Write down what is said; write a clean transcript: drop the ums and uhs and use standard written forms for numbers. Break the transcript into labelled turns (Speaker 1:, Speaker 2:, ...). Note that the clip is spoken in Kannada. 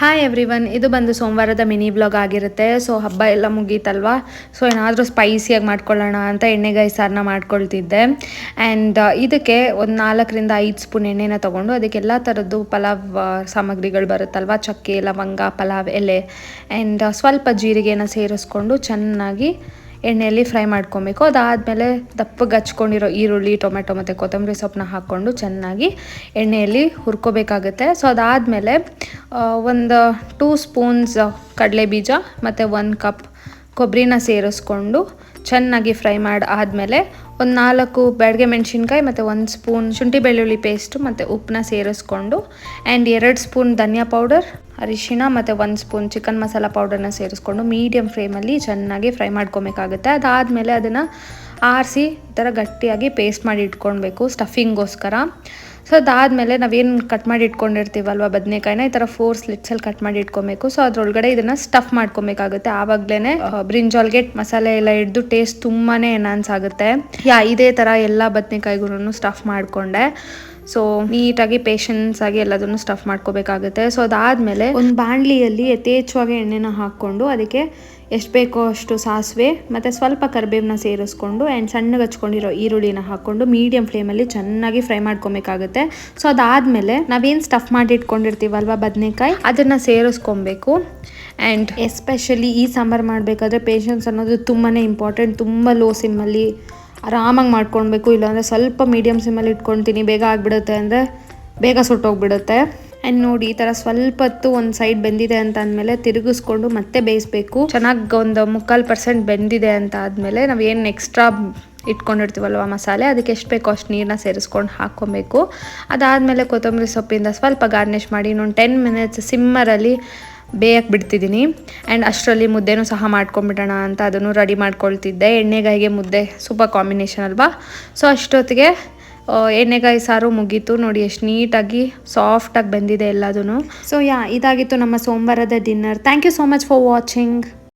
Speaker 1: ಹಾಯ್ ಎವ್ರಿವನ್, ಇದು ಬಂದು ಸೋಮವಾರದ ಮಿನಿ ಬ್ಲಾಗ್ ಆಗಿರುತ್ತೆ. ಸೊ ಹಬ್ಬ ಎಲ್ಲ ಮುಗೀತಲ್ವಾ, ಸೊ ಏನಾದರೂ ಸ್ಪೈಸಿಯಾಗಿ ಮಾಡ್ಕೊಳ್ಳೋಣ ಅಂತ ಎಣ್ಣೆಗಾಯಿ ಸಾರನ್ನ ಮಾಡ್ಕೊಳ್ತಿದ್ದೆ. ಆ್ಯಂಡ್ ಇದಕ್ಕೆ ಒಂದು 4-5 ಸ್ಪೂನ್ ಎಣ್ಣೆನ ತೊಗೊಂಡು ಅದಕ್ಕೆಲ್ಲ ಥರದ್ದು ಪಲಾವ್ ಸಾಮಗ್ರಿಗಳು ಬರುತ್ತಲ್ವ, ಚಕ್ಕೆ, ಲವಂಗ, ಪಲಾವ್ ಎಲೆ ಆ್ಯಂಡ್ ಸ್ವಲ್ಪ ಜೀರಿಗೆನ ಸೇರಿಸ್ಕೊಂಡು ಚೆನ್ನಾಗಿ ಎಣ್ಣೆಯಲ್ಲಿ ಫ್ರೈ ಮಾಡ್ಕೊಬೇಕು. ಅದಾದಮೇಲೆ ದಪ್ಪಗೆ ಹಚ್ಕೊಂಡಿರೋ ಈರುಳ್ಳಿ, ಟೊಮೆಟೊ ಮತ್ತು ಕೊತ್ತಂಬರಿ ಸೊಪ್ಪನ್ನ ಹಾಕ್ಕೊಂಡು ಚೆನ್ನಾಗಿ ಎಣ್ಣೆಯಲ್ಲಿ ಹುರ್ಕೋಬೇಕಾಗುತ್ತೆ. ಸೊ ಅದಾದಮೇಲೆ ಒಂದು 2 ಸ್ಪೂನ್ಸ್ ಕಡಲೆ ಬೀಜ ಮತ್ತು 1 ಕಪ್ ಕೊಬ್ಬರಿನ ಸೇರಿಸ್ಕೊಂಡು ಚೆನ್ನಾಗಿ ಫ್ರೈ ಮಾಡಿ ಆದಮೇಲೆ ಒಂದು 4 ಬ್ಯಾಡಗೆ ಮೆಣಸಿನ್ಕಾಯಿ ಮತ್ತು 1 ಸ್ಪೂನ್ ಶುಂಠಿ ಬೆಳ್ಳುಳ್ಳಿ ಪೇಸ್ಟು ಮತ್ತು ಉಪ್ಪನ್ನ ಸೇರಿಸ್ಕೊಂಡು ಆ್ಯಂಡ್ 2 ಸ್ಪೂನ್ ಧನಿಯಾ ಪೌಡರ್, ಅರಿಶಿಣ ಮತ್ತು 1 ಸ್ಪೂನ್ ಚಿಕನ್ ಮಸಾಲ ಪೌಡರ್ನ ಸೇರಿಸ್ಕೊಂಡು ಮೀಡಿಯಮ್ ಫ್ಲೇಮಲ್ಲಿ ಚೆನ್ನಾಗಿ ಫ್ರೈ ಮಾಡ್ಕೊಬೇಕಾಗುತ್ತೆ. ಅದಾದಮೇಲೆ ಅದನ್ನು ಆರಿಸಿ ಈ ಥರ ಗಟ್ಟಿಯಾಗಿ ಪೇಸ್ಟ್ ಮಾಡಿ ಇಟ್ಕೊಳ್ಬೇಕು ಸ್ಟಫಿಂಗೋಸ್ಕರ. ಸೊ ಅದಾದಮೇಲೆ ನಾವೇನು ಕಟ್ ಮಾಡಿ ಇಟ್ಕೊಂಡಿರ್ತೀವಲ್ವ ಬದನೆಕಾಯಿನ ಈ ಥರ 4 ಸ್ಲಿಟ್ಸಲ್ಲಿ ಕಟ್ ಮಾಡಿ ಇಟ್ಕೊಬೇಕು. ಸೊ ಅದರೊಳಗಡೆ ಇದನ್ನು ಸ್ಟಫ್ ಮಾಡ್ಕೊಬೇಕಾಗುತ್ತೆ. ಆವಾಗಲೇ ಬ್ರಿಂಜಾಲ್ಗೆ ಮಸಾಲೆ ಎಲ್ಲ ಹಿಡ್ದು ಟೇಸ್ಟ್ ತುಂಬಾ ಎನ್ಹಾನ್ಸ್ ಆಗುತ್ತೆ. ಇದೇ ಥರ ಎಲ್ಲ ಬದನೆಕಾಯಿಗೂ ಸ್ಟಫ್ ಮಾಡಿಕೊಂಡೆ. ಸೊ ನೀಟಾಗಿ ಪೇಷನ್ಸ್ ಆಗಿ ಎಲ್ಲದನ್ನು ಸ್ಟಫ್ ಮಾಡ್ಕೋಬೇಕಾಗುತ್ತೆ. ಸೊ ಅದಾದಮೇಲೆ ಒಂದು ಬಾಣಲಿಯಲ್ಲಿ ಯಥೇಚ್ಛವಾಗಿ ಎಣ್ಣೆನ ಹಾಕ್ಕೊಂಡು ಅದಕ್ಕೆ ಎಷ್ಟು ಬೇಕೋ ಅಷ್ಟು ಸಾಸಿವೆ ಮತ್ತು ಸ್ವಲ್ಪ ಕರಿಬೇವನ್ನ ಸೇರಿಸ್ಕೊಂಡು ಆ್ಯಂಡ್ ಸಣ್ಣಗೆ ಹಚ್ಕೊಂಡಿರೋ ಈರುಳ್ಳಿನ ಹಾಕ್ಕೊಂಡು ಮೀಡಿಯಮ್ ಫ್ಲೇಮಲ್ಲಿ ಚೆನ್ನಾಗಿ ಫ್ರೈ ಮಾಡ್ಕೊಬೇಕಾಗುತ್ತೆ. ಸೊ ಅದಾದಮೇಲೆ ನಾವೇನು ಸ್ಟಫ್ ಮಾಡಿ ಇಟ್ಕೊಂಡಿರ್ತೀವಲ್ವ ಬದನೆಕಾಯಿ ಅದನ್ನು ಸೇರಿಸ್ಕೊಬೇಕು. ಆ್ಯಂಡ್ ಎಸ್ಪೆಷಲಿ ಈ ಸಾಂಬಾರು ಮಾಡಬೇಕಾದ್ರೆ ಪೇಷನ್ಸ್ ಅನ್ನೋದು ತುಂಬಾ ಇಂಪಾರ್ಟೆಂಟ್. ತುಂಬ ಲೋ ಸಿಮ್ಮಲ್ಲಿ ಆರಾಮಾಗಿ ಮಾಡ್ಕೊಳ್ಬೇಕು, ಇಲ್ಲಾಂದರೆ ಸ್ವಲ್ಪ ಮೀಡಿಯಮ್ ಸಿಮ್ಮಲ್ಲಿ ಇಟ್ಕೊಳ್ತೀನಿ, ಬೇಗ ಆಗಿಬಿಡುತ್ತೆ, ಅಂದರೆ ಬೇಗ ಸುಟ್ಟೋಗ್ಬಿಡುತ್ತೆ. ಆ್ಯಂಡ್ ನೋಡಿ ಈ ಥರ ಸ್ವಲ್ಪ ಹೊತ್ತು ಒಂದು ಸೈಡ್ ಬೆಂದಿದೆ ಅಂತ ಅಂದಮೇಲೆ ತಿರುಗಿಸ್ಕೊಂಡು ಮತ್ತೆ ಬೇಯಿಸ್ಬೇಕು. ಚೆನ್ನಾಗಿ ಒಂದು 3/4% ಬೆಂದಿದೆ ಅಂತ ಆದಮೇಲೆ ನಾವು ಏನು ಎಕ್ಸ್ಟ್ರಾ ಇಟ್ಕೊಂಡಿರ್ತೀವಲ್ವ ಮಸಾಲೆ, ಅದಕ್ಕೆ ಎಷ್ಟು ಬೇಕೋ ಅಷ್ಟು ನೀರನ್ನ ಸೇರಿಸ್ಕೊಂಡು ಹಾಕ್ಕೊಬೇಕು. ಅದಾದಮೇಲೆ ಕೊತ್ತಂಬರಿ ಸೊಪ್ಪಿಂದ ಸ್ವಲ್ಪ ಗಾರ್ನಿಷ್ ಮಾಡಿ ಇನ್ನೊಂದು 10 ಮಿನಿಟ್ಸ್ ಸಿಮ್ಮರಲ್ಲಿ ಬೇಯಕ್ಕೆ ಬಿಡ್ತಿದ್ದೀನಿ. ಆ್ಯಂಡ್ ಅಷ್ಟರಲ್ಲಿ ಮುದ್ದೆನೂ ಸಹ ಮಾಡ್ಕೊಂಬಿಡೋಣ ಅಂತ ಅದನ್ನು ರೆಡಿ ಮಾಡ್ಕೊಳ್ತಿದ್ದೆ. ಎಣ್ಣೆಗಾಯಿಗೆ ಮುದ್ದೆ ಸೂಪರ್ ಕಾಂಬಿನೇಷನ್ ಅಲ್ವಾ. ಸೊ ಅಷ್ಟೊತ್ತಿಗೆ ಎಣ್ಣೆಗಾಯಿ ಸಾರು ಮುಗೀತು. ನೋಡಿ ಎಷ್ಟು ನೀಟಾಗಿ ಸಾಫ್ಟಾಗಿ ಬಂದಿದೆ ಎಲ್ಲದೂ. ಸೊ ಇದಾಗಿತ್ತು ನಮ್ಮ ಸೋಮವಾರದ dinner. Thank you so much for watching.